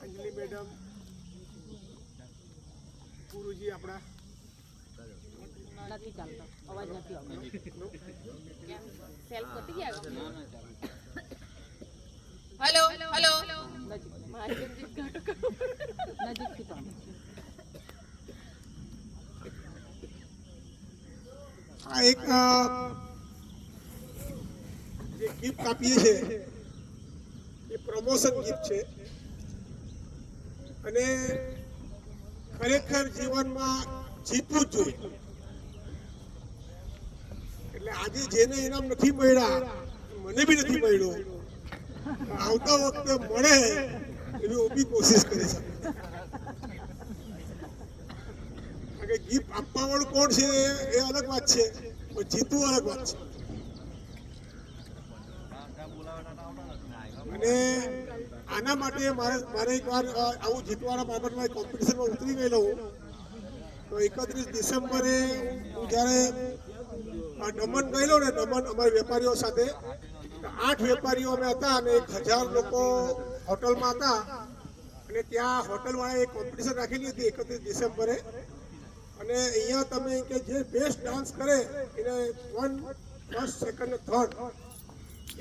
અંજલિ madam, ગુરુજી આપણા નથી ચાલતો, અવાજ નથી આવતો. સેલ્ફ પતી ગયા. હેલો હેલો નજીકથી તો આ એક જે ગિફ્ટ આપીએ છે એ પ્રમોશન ગિફ્ટ છે અને ખરેખર જીવનમાં જીતવું જ જોઈએ. એટલે આજે જેને ઇનામ નથી મળ્યા, મને બી નથી મળ્યો, આવતા વખતે મળે એવી ઊભી કોશિશ કરી છે. કારણ કે ગિફ્ટ આપવા વાળું કોણ છે એ અલગ વાત છે, પણ જીતવું અલગ વાત છે. અને આના માટે મારે એક વાર આવું જીતવાના બાબતમાં કોમ્પિટિશનમાં ઉતરી ગયેલો. તો 31 ડિસેમ્બરે હું જ્યારે દમણ ગયેલો ને, દમણ અમારા વેપારીઓ સાથે 8 વેપારીઓ અમે હતા અને 1000 લોકો હોટલમાં હતા. અને ત્યાં હોટલવાળાએ એક કોમ્પિટિશન રાખેલી હતી 31 ડિસેમ્બરે. અને અહીંયા તમે કે જે બેસ્ટ ડાન્સ કરે એને 1, 1st, 2nd, 3rd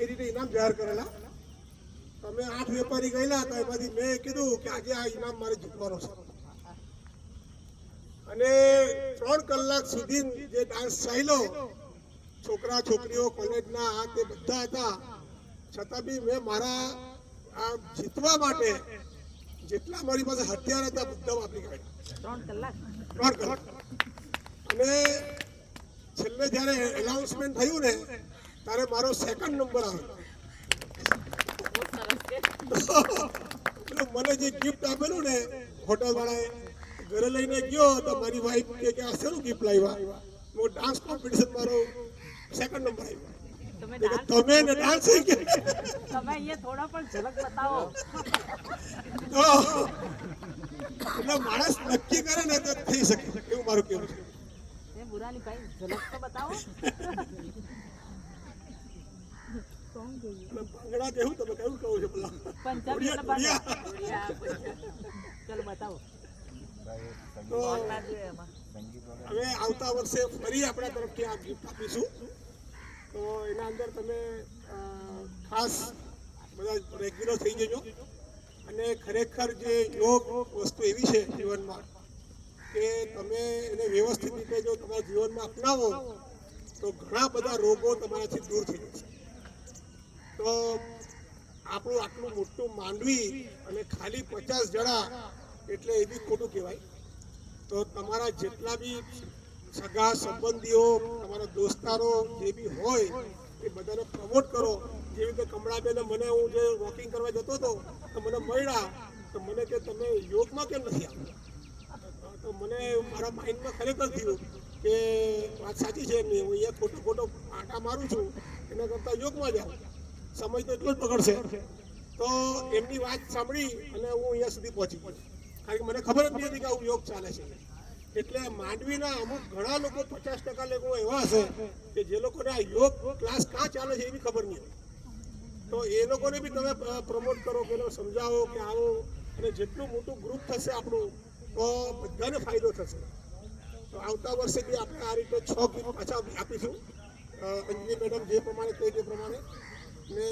એ રીતે ઇનામ જાહેર કરેલા. તો અમે 8 વેપારી ગયેલા હતા. એમાંથી મેં કીધું કે આજે આ ઇનામ મારે જીતવાનો છે. અને 3 કલાક સુધી જે ડાન્સ ચાલ્યો, છોકરા છોકરીઓ કોલેજના આ તે બધા હતા, છતાં બી મેં મારા આ જીતવા માટે જેટલા મારી પાસે હથિયાર હતા બધા વાપરી કાઢ્યા. 3 કલાક. અને છેલ્લે જ્યારે એનાઉન્સમેન્ટ થયું ને ત્યારે મારો 2nd નંબર આવ્યો. મને જે ગિફ્ટ આપેલું ને હોટલ વાળાએ, ઘરે લઈને ગયો તો મારી વાઈફ કે આ શેનું ગિફ્ટ લાવ્યા? ડાન્સ કોમ્પિટિશન મારો 2nd નંબર આવ્યો. તમે ને ડાન્સ તમે અહીંયા થોડા પણ ઝલક બતાવો. એટલે માણસ નક્કી કરે ને તો થઈ શકે, એવું મારું કહેવું છે. બુરાની ભાઈ ઝલક તો બતાવો. ભંગડા કેવું તમે કેવું કહો છો? પેલા પંજાબી ચલો બતાવો. તો હવે આવતા વર્ષે ફરી આપણા તરફથી આ ગિફ્ટ આપીશું. તો એના અંદર તમે ખાસ બધા રેગ્યુલર થઈ જજો. અને ખરેખર જે યોગ વસ્તુ એવી છે જીવનમાં કે તમે એને વ્યવસ્થિત રીતે જો તમારા જીવનમાં અપનાવો તો ઘણા બધા રોગો તમારાથી દૂર થઈ જશે. તો આપણું આટલું મોટું માંડવી અને ખાલી 50 જણા એટલે એ બી ખોટું કહેવાય. તો તમારા જેટલા બી સગા સંબંધીઓ, તમારા દોસ્તારો જે બી હોય એ બધાને પ્રમોટ કરો. જેવી રીતે કમળાબેને મને, હું જે વોકિંગ કરવા જતો હતો તો મને મળ્યા, તો મને કે તમે યોગમાં કેમ નથી આવતા? તો મને મારા માઇન્ડમાં ખરેખર થયું કે વાત સાચી છે એમની, હું અહીંયા ખોટો આંટા મારું છું, એના કરતાં યોગમાં જાઉં, સમય તો એટલો જ પકડશે. તો એમની વાત સાંભળી અને હું અહીંયા સુધી પહોંચી ગયો. કારણ કે મને ખબર જ નહીં હતી કે આવું યોગ ચાલે છે. એટલે માંડવીના અમુક ઘણા લોકો 50% લોકો એવા હશે કે જે લોકોને આ યોગ ક્લાસ ક્યાં ચાલે છે એવી ખબર નહીં. તો એ લોકોને બી તમે પ્રમોટ કરો, કે સમજાવો કે આવો. અને જેટલું મોટું ગ્રુપ થશે આપણું તો બધાને ફાયદો થશે. તો આવતા વર્ષે બી આપણે આ રીતે 6 ગિફ્ટ પાછા આપીશું. અંજલિ મેડમ જે પ્રમાણે કહે તે પ્રમાણે. ને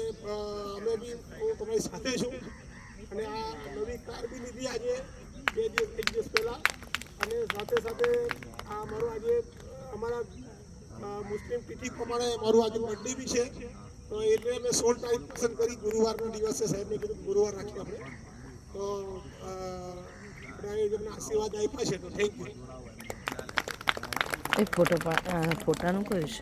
અમે બી હું તમારી સાથે છું. અને આ નવી કાર બી લીધી આજે 1 દિવસ પહેલાં. અને સાથે સાથે આ મારું આજે અમારા મુસ્લિમ તિથિ પ્રમાણે મારું આજે બર્થડે બી છે. તો એટલે મેં 16 તારીખ પસંદ કરી, ગુરુવારના દિવસે સાહેબને કીધું ગુરુવાર રાખીએ આપણે. તો આપણે આશીર્વાદ આપ્યા છે, તો થેન્ક યુ. એક ફોટાનું કહ્યું છે.